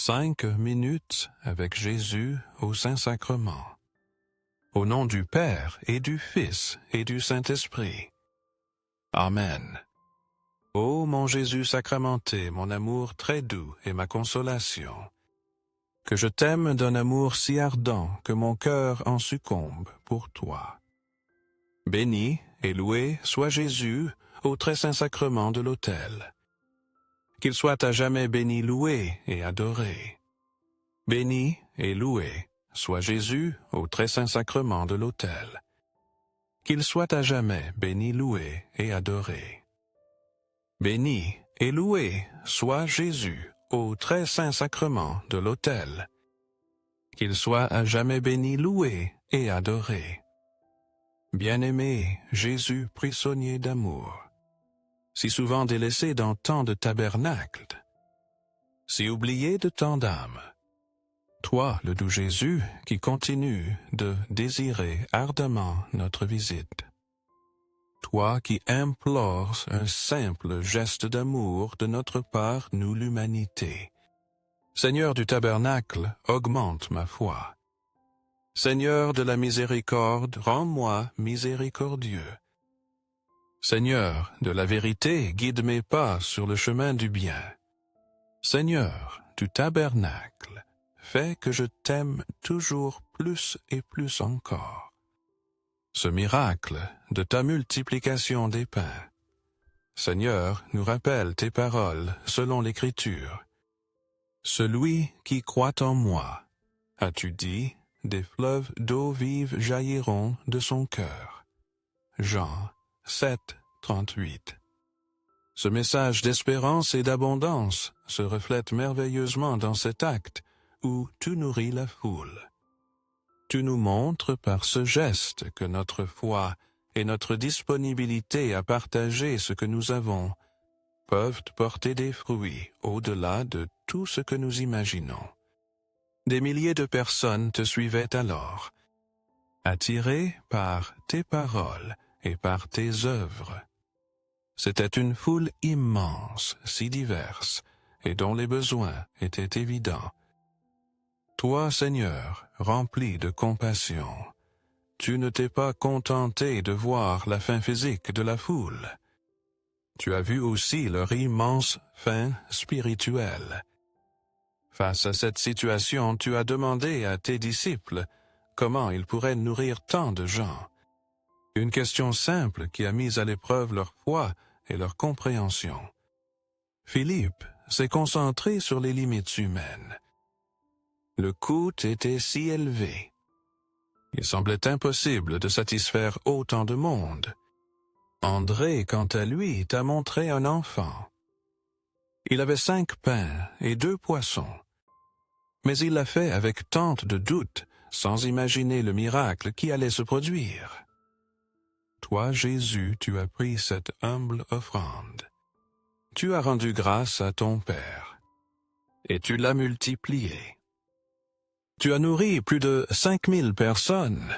5 minutes avec Jésus au Saint-Sacrement. Au nom du Père et du Fils et du Saint-Esprit. Amen. Ô mon Jésus sacramenté, mon amour très doux et ma consolation, que je t'aime d'un amour si ardent que mon cœur en succombe pour toi. Béni et loué soit Jésus au très saint sacrement de l'autel. Qu'il soit à jamais béni, loué et adoré. Béni et loué soit Jésus au très saint sacrement de l'autel. Qu'il soit à jamais béni, loué et adoré. Béni et loué soit Jésus au très saint sacrement de l'autel. Qu'il soit à jamais béni, loué et adoré. Bien-aimé Jésus prisonnier d'amour, si souvent délaissé dans tant de tabernacles, si oublié de tant d'âmes, toi, le doux Jésus, qui continue de désirer ardemment notre visite, toi qui implores un simple geste d'amour de notre part, nous l'humanité. Seigneur du tabernacle, augmente ma foi. Seigneur de la miséricorde, rends-moi miséricordieux. Seigneur de la vérité, guide mes pas sur le chemin du bien. Seigneur du tabernacle, fais que je t'aime toujours plus et plus encore. Ce miracle de ta multiplication des pains, Seigneur, nous rappelle tes paroles selon l'Écriture. Celui qui croit en moi, as-tu dit, des fleuves d'eau vive jailliront de son cœur. Jean 7, 38. Ce message d'espérance et d'abondance se reflète merveilleusement dans cet acte où tu nourris la foule. Tu nous montres par ce geste que notre foi et notre disponibilité à partager ce que nous avons peuvent porter des fruits au-delà de tout ce que nous imaginons. Des milliers de personnes te suivaient alors, attirées par tes paroles et par tes œuvres. C'était une foule immense, si diverse, et dont les besoins étaient évidents. Toi, Seigneur, rempli de compassion, tu ne t'es pas contenté de voir la faim physique de la foule. Tu as vu aussi leur immense faim spirituelle. Face à cette situation, tu as demandé à tes disciples comment ils pourraient nourrir tant de gens. Une question simple qui a mis à l'épreuve leur foi et leur compréhension. Philippe s'est concentré sur les limites humaines. Le coût était si élevé. Il semblait impossible de satisfaire autant de monde. André, quant à lui, t'a montré un enfant. Il avait 5 pains et 2 poissons. Mais il l'a fait avec tant de doutes, sans imaginer le miracle qui allait se produire. Toi, Jésus, tu as pris cette humble offrande. Tu as rendu grâce à ton Père, et tu l'as multipliée. Tu as nourri plus de 5000 personnes.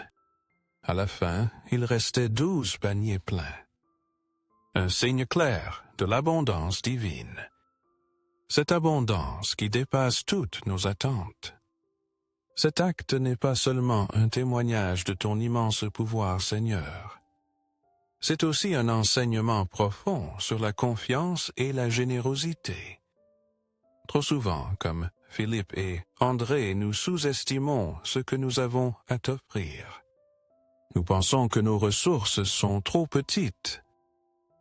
À la fin, il restait 12 paniers pleins. Un signe clair de l'abondance divine. Cette abondance qui dépasse toutes nos attentes. Cet acte n'est pas seulement un témoignage de ton immense pouvoir, Seigneur. C'est aussi un enseignement profond sur la confiance et la générosité. Trop souvent, comme Philippe et André, nous sous-estimons ce que nous avons à t'offrir. Nous pensons que nos ressources sont trop petites.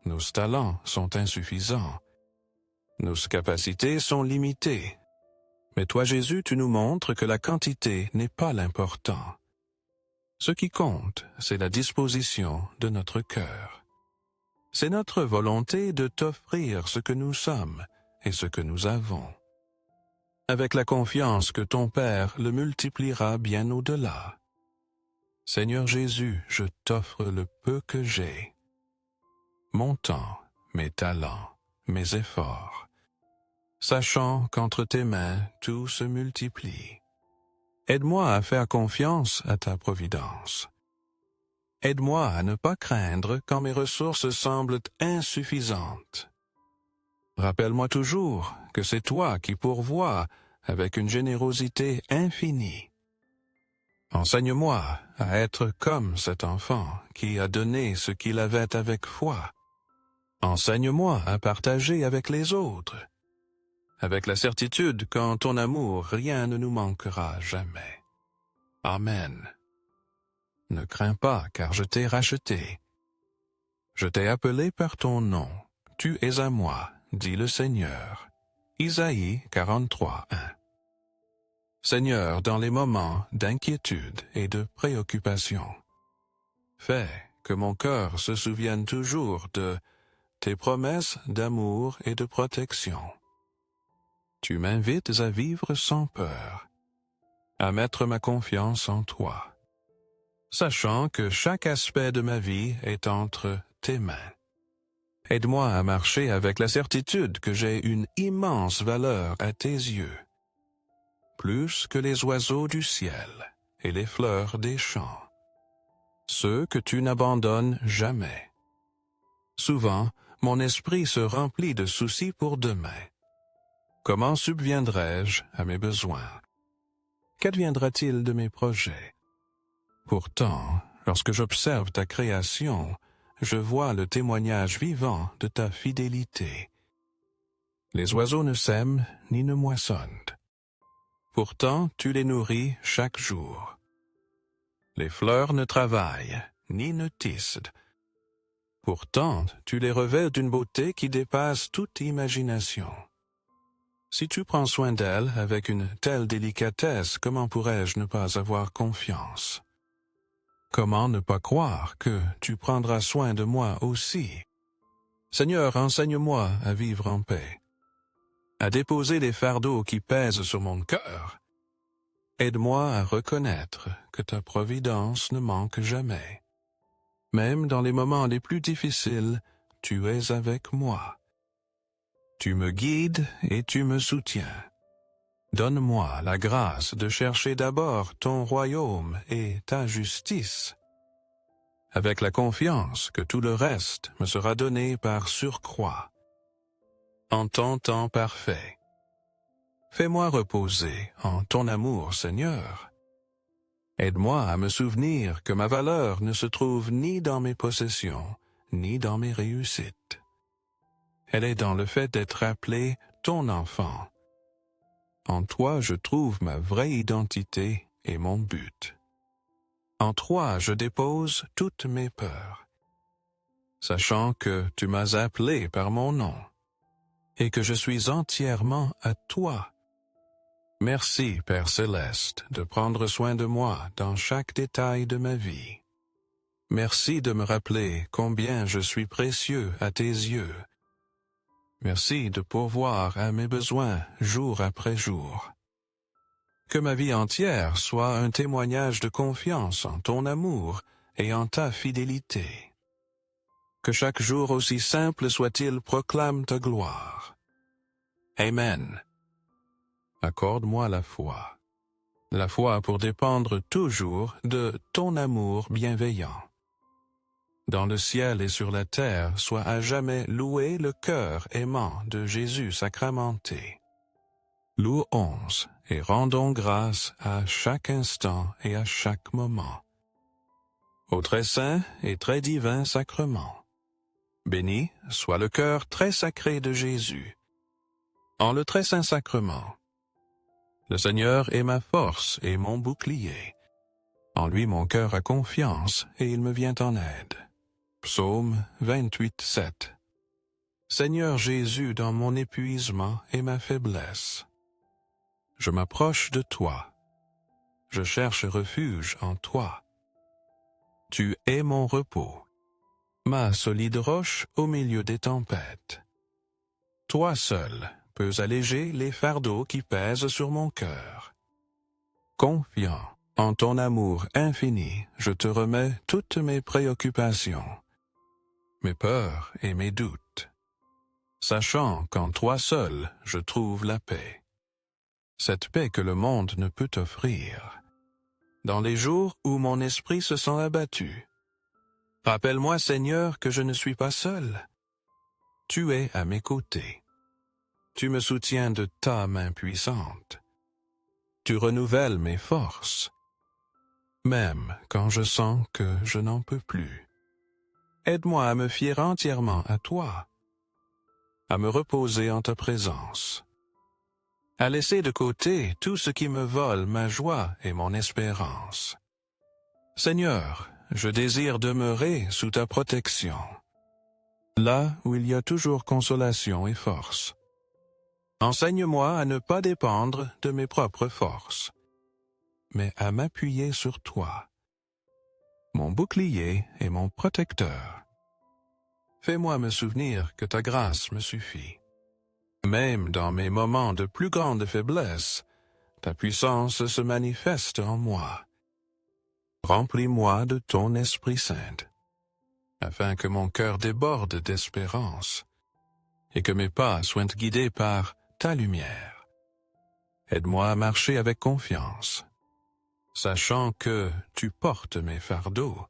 Nos talents sont insuffisants. Nos capacités sont limitées. Mais toi, Jésus, tu nous montres que la quantité n'est pas l'important. Ce qui compte, c'est la disposition de notre cœur. C'est notre volonté de t'offrir ce que nous sommes et ce que nous avons. Avec la confiance que ton Père le multipliera bien au-delà. Seigneur Jésus, je t'offre le peu que j'ai. Mon temps, mes talents, mes efforts. Sachant qu'entre tes mains, tout se multiplie. Aide-moi à faire confiance à ta providence. Aide-moi à ne pas craindre quand mes ressources semblent insuffisantes. Rappelle-moi toujours que c'est toi qui pourvois avec une générosité infinie. Enseigne-moi à être comme cet enfant qui a donné ce qu'il avait avec foi. Enseigne-moi à partager avec les autres, avec la certitude qu'en ton amour rien ne nous manquera jamais. Amen. Ne crains pas, car je t'ai racheté. Je t'ai appelé par ton nom. Tu es à moi, dit le Seigneur. Isaïe 43:1. Seigneur, dans les moments d'inquiétude et de préoccupation, fais que mon cœur se souvienne toujours de tes promesses d'amour et de protection. Tu m'invites à vivre sans peur, à mettre ma confiance en toi, sachant que chaque aspect de ma vie est entre tes mains. Aide-moi à marcher avec la certitude que j'ai une immense valeur à tes yeux, plus que les oiseaux du ciel et les fleurs des champs, ceux que tu n'abandonnes jamais. Souvent, mon esprit se remplit de soucis pour demain. Comment subviendrai-je à mes besoins? Qu'adviendra-t-il de mes projets? Pourtant, lorsque j'observe ta création, je vois le témoignage vivant de ta fidélité. Les oiseaux ne sèment ni ne moissonnent. Pourtant, tu les nourris chaque jour. Les fleurs ne travaillent ni ne tissent. Pourtant, tu les revêts d'une beauté qui dépasse toute imagination. Si tu prends soin d'elles avec une telle délicatesse, comment pourrais-je ne pas avoir confiance? Comment ne pas croire que tu prendras soin de moi aussi? Seigneur, enseigne-moi à vivre en paix, à déposer les fardeaux qui pèsent sur mon cœur. Aide-moi à reconnaître que ta providence ne manque jamais. Même dans les moments les plus difficiles, tu es avec moi. Tu me guides et tu me soutiens. Donne-moi la grâce de chercher d'abord ton royaume et ta justice, avec la confiance que tout le reste me sera donné par surcroît. En ton temps parfait, fais-moi reposer en ton amour, Seigneur. Aide-moi à me souvenir que ma valeur ne se trouve ni dans mes possessions, ni dans mes réussites. Elle est dans le fait d'être appelé ton enfant. En toi, je trouve ma vraie identité et mon but. En toi, je dépose toutes mes peurs, sachant que tu m'as appelé par mon nom et que je suis entièrement à toi. Merci, Père Céleste, de prendre soin de moi dans chaque détail de ma vie. Merci de me rappeler combien je suis précieux à tes yeux. Merci de pourvoir à mes besoins jour après jour. Que ma vie entière soit un témoignage de confiance en ton amour et en ta fidélité. Que chaque jour aussi simple soit-il proclame ta gloire. Amen. Accorde-moi la foi pour dépendre toujours de ton amour bienveillant. Dans le ciel et sur la terre, soit à jamais loué le cœur aimant de Jésus sacramenté. Louons et rendons grâce à chaque instant et à chaque moment. Au très saint et très divin sacrement, béni soit le cœur très sacré de Jésus. En le très saint sacrement, le Seigneur est ma force et mon bouclier. En lui mon cœur a confiance et il me vient en aide. Psaume 28:7. Seigneur Jésus, dans mon épuisement et ma faiblesse, je m'approche de toi. Je cherche refuge en toi. Tu es mon repos, ma solide roche au milieu des tempêtes. Toi seul peux alléger les fardeaux qui pèsent sur mon cœur. Confiant en ton amour infini, je te remets toutes mes préoccupations, mes peurs et mes doutes, sachant qu'en toi seul je trouve la paix. Cette paix que le monde ne peut offrir. Dans les jours où mon esprit se sent abattu, rappelle-moi, Seigneur, que je ne suis pas seul. Tu es à mes côtés. Tu me soutiens de ta main puissante. Tu renouvelles mes forces, même quand je sens que je n'en peux plus. Aide-moi à me fier entièrement à toi, à me reposer en ta présence, à laisser de côté tout ce qui me vole ma joie et mon espérance. Seigneur, je désire demeurer sous ta protection, là où il y a toujours consolation et force. Enseigne-moi à ne pas dépendre de mes propres forces, mais à m'appuyer sur toi, mon bouclier et mon protecteur. Fais-moi me souvenir que ta grâce me suffit. Même dans mes moments de plus grande faiblesse, ta puissance se manifeste en moi. Remplis-moi de ton Esprit Saint, afin que mon cœur déborde d'espérance et que mes pas soient guidés par ta lumière. Aide-moi à marcher avec confiance, sachant que tu portes mes fardeaux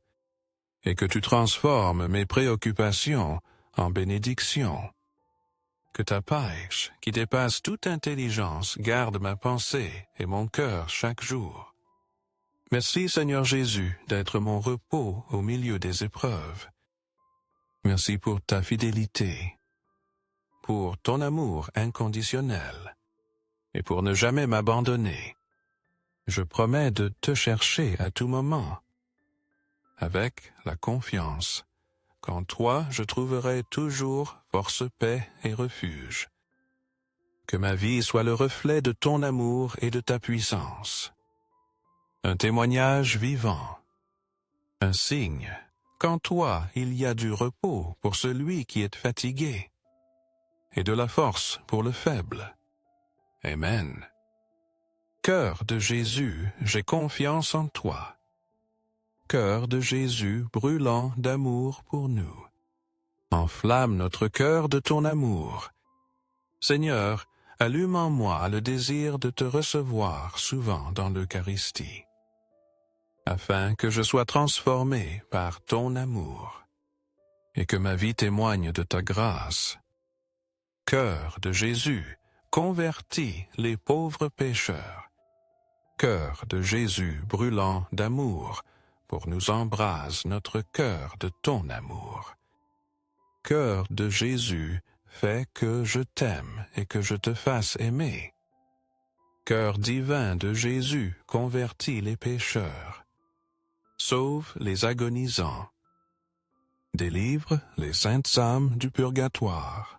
et que tu transformes mes préoccupations en bénédictions. Que ta paix, qui dépasse toute intelligence, garde ma pensée et mon cœur chaque jour. Merci Seigneur Jésus d'être mon repos au milieu des épreuves. Merci pour ta fidélité, pour ton amour inconditionnel et pour ne jamais m'abandonner. Je promets de te chercher à tout moment, avec la confiance qu'en toi je trouverai toujours force, paix et refuge. Que ma vie soit le reflet de ton amour et de ta puissance. Un témoignage vivant, un signe qu'en toi il y a du repos pour celui qui est fatigué et de la force pour le faible. Amen. Cœur de Jésus, j'ai confiance en toi. Cœur de Jésus brûlant d'amour pour nous. Enflamme notre cœur de ton amour. Seigneur, allume en moi le désir de te recevoir souvent dans l'Eucharistie, afin que je sois transformé par ton amour, et que ma vie témoigne de ta grâce. Cœur de Jésus, convertis les pauvres pécheurs. Cœur de Jésus brûlant d'amour, pour nous embrase notre cœur de ton amour. Cœur de Jésus, fais que je t'aime et que je te fasse aimer. Cœur divin de Jésus, convertis les pécheurs. Sauve les agonisants. Délivre les saintes âmes du purgatoire.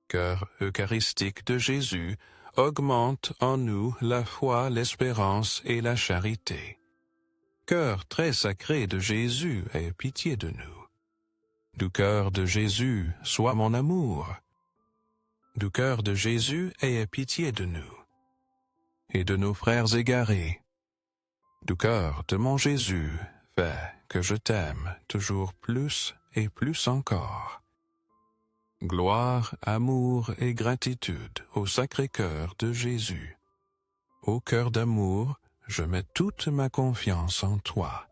Cœur eucharistique de Jésus, augmente en nous la foi, l'espérance et la charité. Cœur très sacré de Jésus, aie pitié de nous. Du cœur de Jésus, sois mon amour. Du cœur de Jésus, aie pitié de nous et de nos frères égarés. Du cœur de mon Jésus, fais que je t'aime toujours plus et plus encore. Gloire, amour et gratitude au Sacré-Cœur de Jésus. Ô cœur d'amour, je mets toute ma confiance en toi.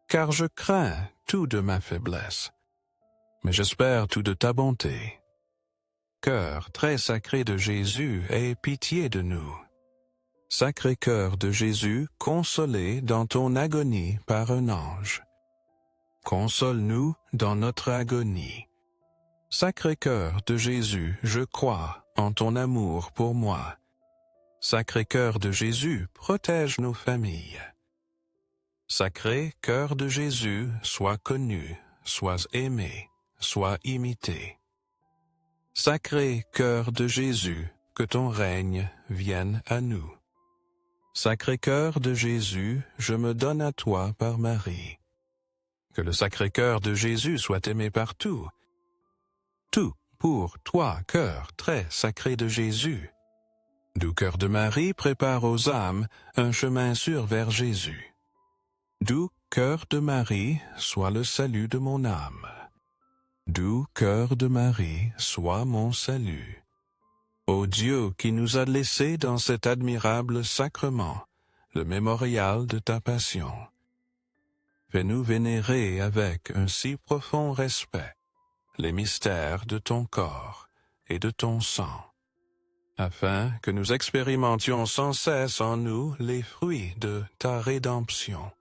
Car je crains tout de ma faiblesse, mais j'espère tout de ta bonté. Cœur très sacré de Jésus, aie pitié de nous. Sacré-Cœur de Jésus, consolé dans ton agonie par un ange. Console-nous dans notre agonie. Sacré-Cœur de Jésus, je crois en ton amour pour moi. Sacré-Cœur de Jésus, protège nos familles. Sacré Cœur de Jésus, sois connu, sois aimé, sois imité. Sacré Cœur de Jésus, que ton règne vienne à nous. Sacré Cœur de Jésus, je me donne à toi par Marie. Que le Sacré Cœur de Jésus soit aimé partout. Tout pour toi, cœur très sacré de Jésus. Du cœur de Marie prépare aux âmes un chemin sûr vers Jésus. Du cœur de Marie soit le salut de mon âme. Du cœur de Marie soit mon salut. Ô Dieu qui nous a laissés dans cet admirable sacrement, le mémorial de ta passion, fais-nous vénérer avec un si profond respect les mystères de ton corps et de ton sang, afin que nous expérimentions sans cesse en nous les fruits de ta rédemption.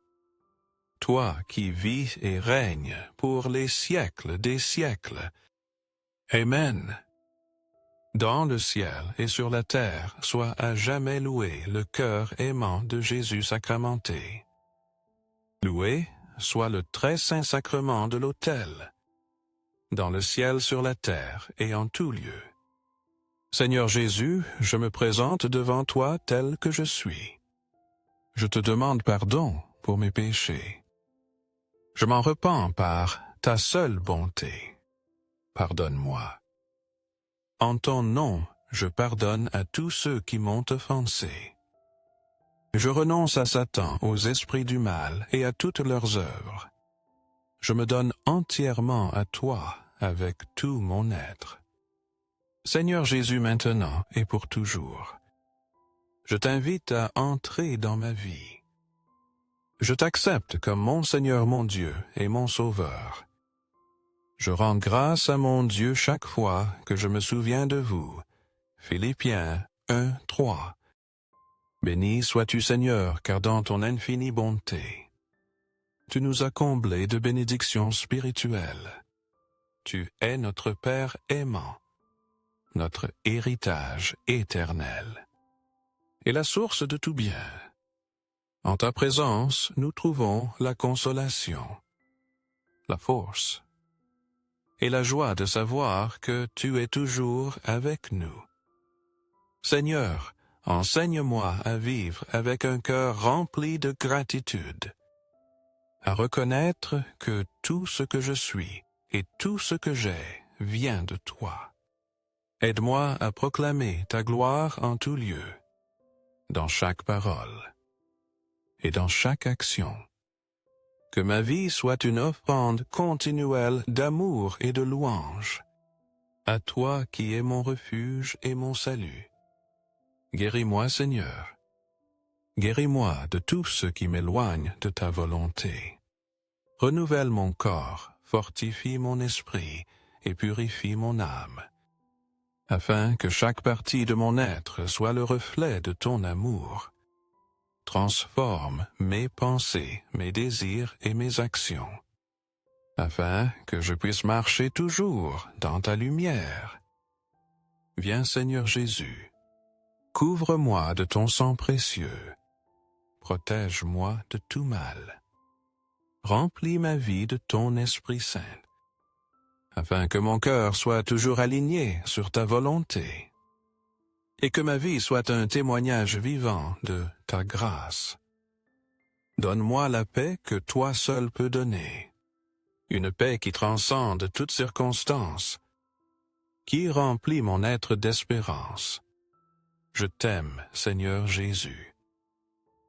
Toi qui vis et règnes pour les siècles des siècles. Amen. Dans le ciel et sur la terre soit à jamais loué le cœur aimant de Jésus sacramenté. Loué soit le très saint sacrement de l'autel, dans le ciel, sur la terre et en tout lieu. Seigneur Jésus, je me présente devant toi tel que je suis. Je te demande pardon pour mes péchés. Je m'en repens par ta seule bonté. Pardonne-moi. En ton nom, je pardonne à tous ceux qui m'ont offensé. Je renonce à Satan, aux esprits du mal et à toutes leurs œuvres. Je me donne entièrement à toi avec tout mon être. Seigneur Jésus, maintenant et pour toujours, je t'invite à entrer dans ma vie. Je t'accepte comme mon Seigneur, mon Dieu et mon Sauveur. Je rends grâce à mon Dieu chaque fois que je me souviens de vous. Philippiens 1, 3. Béni sois-tu, Seigneur, car dans ton infinie bonté, tu nous as comblés de bénédictions spirituelles. Tu es notre Père aimant, notre héritage éternel, et la source de tout bien. En ta présence, nous trouvons la consolation, la force, et la joie de savoir que tu es toujours avec nous. Seigneur, enseigne-moi à vivre avec un cœur rempli de gratitude, à reconnaître que tout ce que je suis et tout ce que j'ai vient de toi. Aide-moi à proclamer ta gloire en tout lieu, dans chaque parole et dans chaque action. Que ma vie soit une offrande continuelle d'amour et de louange, à toi qui es mon refuge et mon salut. Guéris-moi, Seigneur. Guéris-moi de tout ce qui m'éloigne de ta volonté. Renouvelle mon corps, fortifie mon esprit et purifie mon âme, afin que chaque partie de mon être soit le reflet de ton amour. Transforme mes pensées, mes désirs et mes actions, afin que je puisse marcher toujours dans ta lumière. Viens, Seigneur Jésus, couvre-moi de ton sang précieux, protège-moi de tout mal. Remplis ma vie de ton Esprit Saint, afin que mon cœur soit toujours aligné sur ta volonté, et que ma vie soit un témoignage vivant de ta grâce. Donne-moi la paix que toi seul peux donner, une paix qui transcende toutes circonstances, qui remplit mon être d'espérance. Je t'aime, Seigneur Jésus.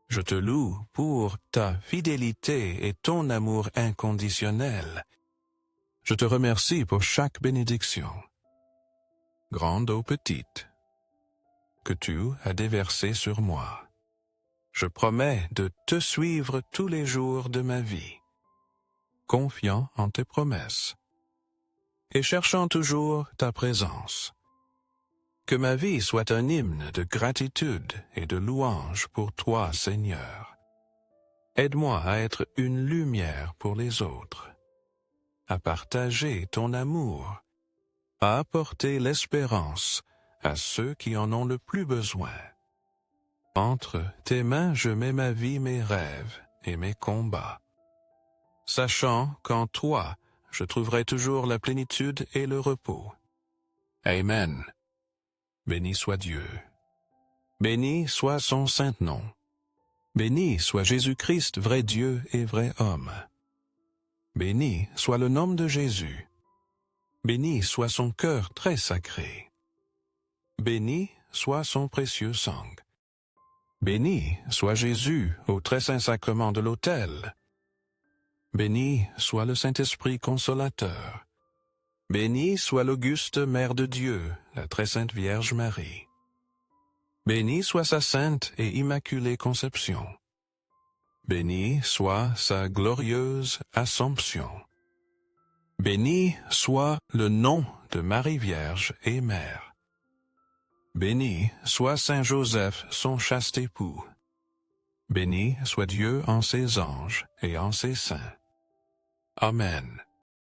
Je te loue pour ta fidélité et ton amour inconditionnel. Je te remercie pour chaque bénédiction, grande ou petite, que tu as déversée sur moi. Je promets de te suivre tous les jours de ma vie, confiant en tes promesses, et cherchant toujours ta présence. Que ma vie soit un hymne de gratitude et de louange pour toi, Seigneur. Aide-moi à être une lumière pour les autres, à partager ton amour, à apporter l'espérance à ceux qui en ont le plus besoin. Entre tes mains, je mets ma vie, mes rêves et mes combats, sachant qu'en toi, je trouverai toujours la plénitude et le repos. Amen. Béni soit Dieu. Béni soit son saint nom. Béni soit Jésus-Christ, vrai Dieu et vrai homme. Béni soit le nom de Jésus. Béni soit son cœur très sacré. Béni soit son précieux sang. Béni soit Jésus au très saint sacrement de l'autel. Béni soit le Saint-Esprit consolateur. Béni soit l'auguste Mère de Dieu, la très sainte Vierge Marie. Béni soit sa sainte et immaculée conception. Béni soit sa glorieuse Assomption. Béni soit le nom de Marie Vierge et Mère. Béni soit Saint Joseph, son chaste époux. Béni soit Dieu en ses anges et en ses saints. Amen.